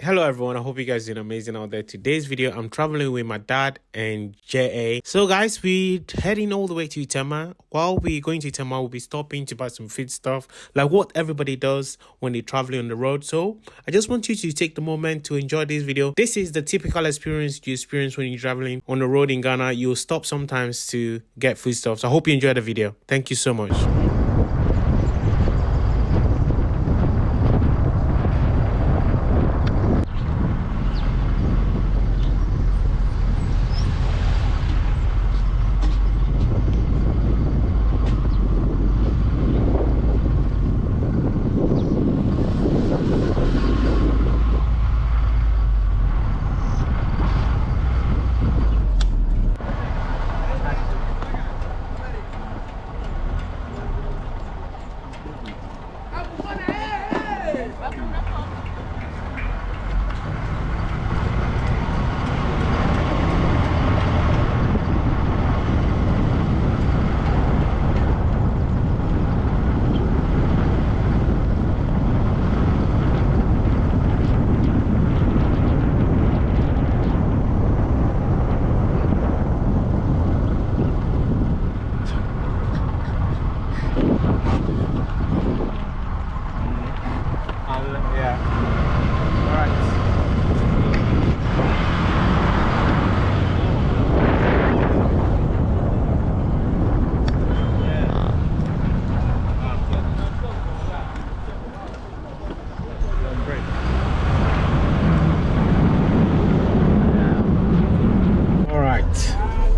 Hello everyone, I hope you guys are doing amazing out there. Today's video, I'm traveling with my dad and 𝙤𝙗. So guys, we're heading all the way to Tema. While we're going to Tema, we'll be stopping to buy some food stuff, like what everybody does when they're traveling on the road. So I just want you to take the moment to enjoy this video. This is the typical experience you experience when you're traveling on the road in Ghana. You'll stop sometimes to get food stuff. So I hope you enjoy the video. Thank you so much.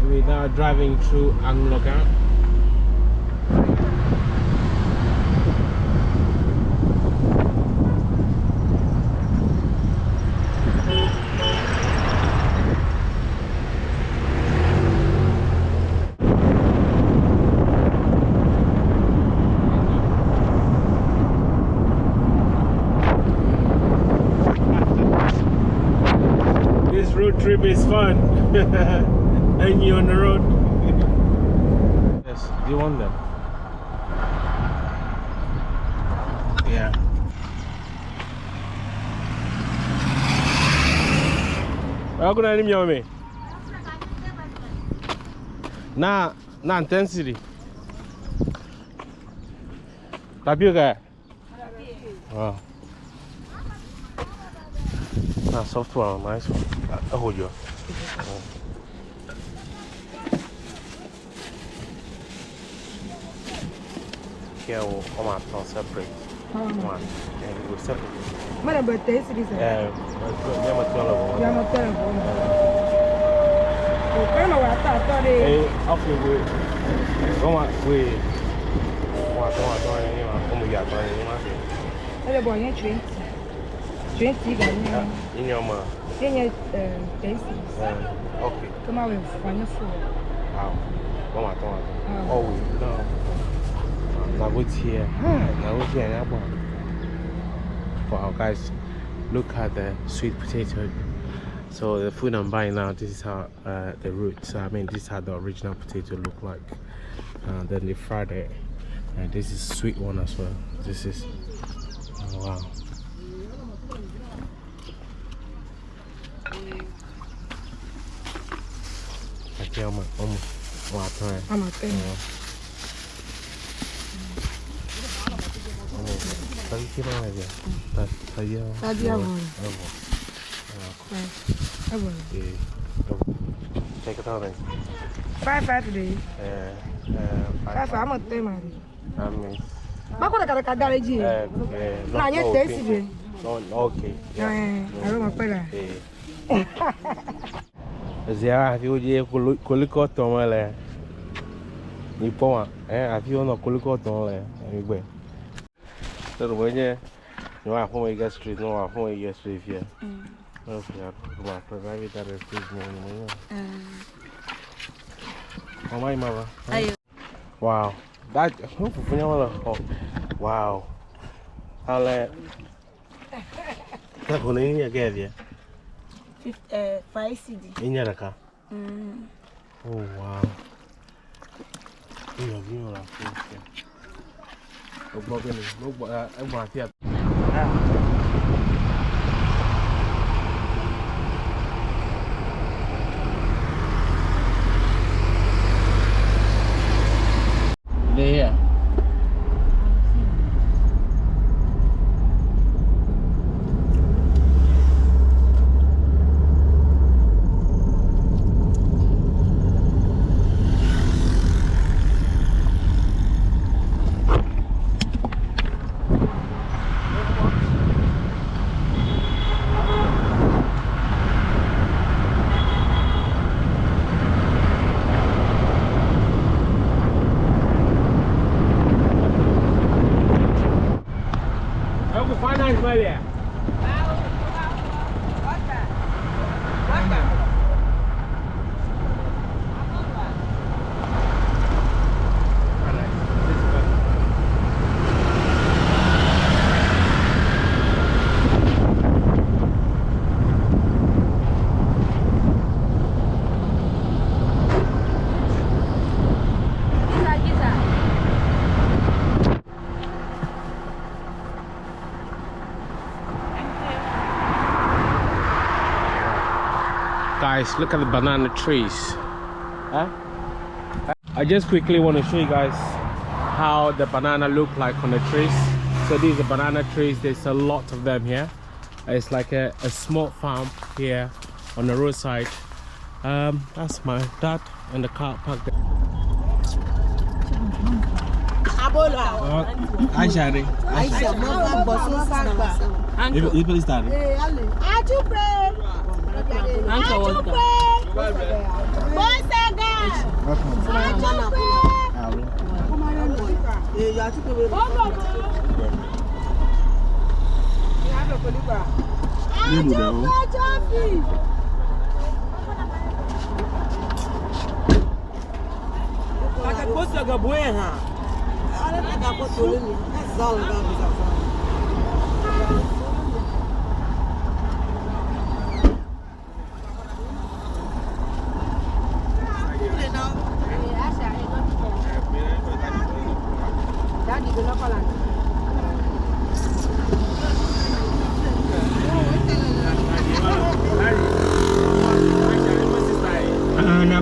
We're now driving through Anga. This road trip is fun. And you're on the road. Yes, do you want them? Yeah. How can I name you me? Nah, intensity. Tapioca. Wow. Nah, soft one, nice one. I'll hold you. Here we'll come out on separate. One. And we'll separate. What about this? I'm a 12. I'm a 12. Hey, after we come on, we want to boy, 20 in your mouth. Okay. Come on with one food. Wow. Come on. Oh, no. Now what's here? Now what's here? Wow, guys, look at the sweet potato. So the food I'm buying now, this is how the roots. I mean, this is how the original potato look like. Then they fried it, and this is sweet one as well. This is wow. Okay, I'm a take it out then. 5 today. 5 I'm a man. I mean, okay. Zia, if you would Colicot Tomale, you poem, I feel no Colicot Tomale, anyway. So when you are home, you get street, no, home, you get street here. Okay, I'm private that is this morning. Oh, my mother. Wow, that wow. I'll let that one in your get here. 5 CD. In your car. Oh, wow. You have Guys, look at the banana trees. Huh? I just quickly want to show you guys how the banana look like on the trees. So these are banana trees. There's a lot of them here. It's like a small farm here on the roadside. That's my dad in the car park there.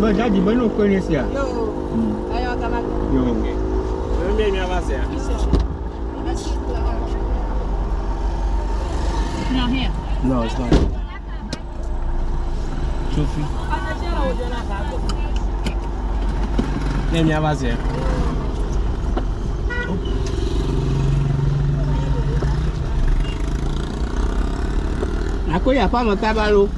Jadi baru kau ni siapa? Ayo kamu. Yo. Mimi avance ya. No here. No, it's not. Trophy. Mimi avance ya. Aku ya apa mau tabaru?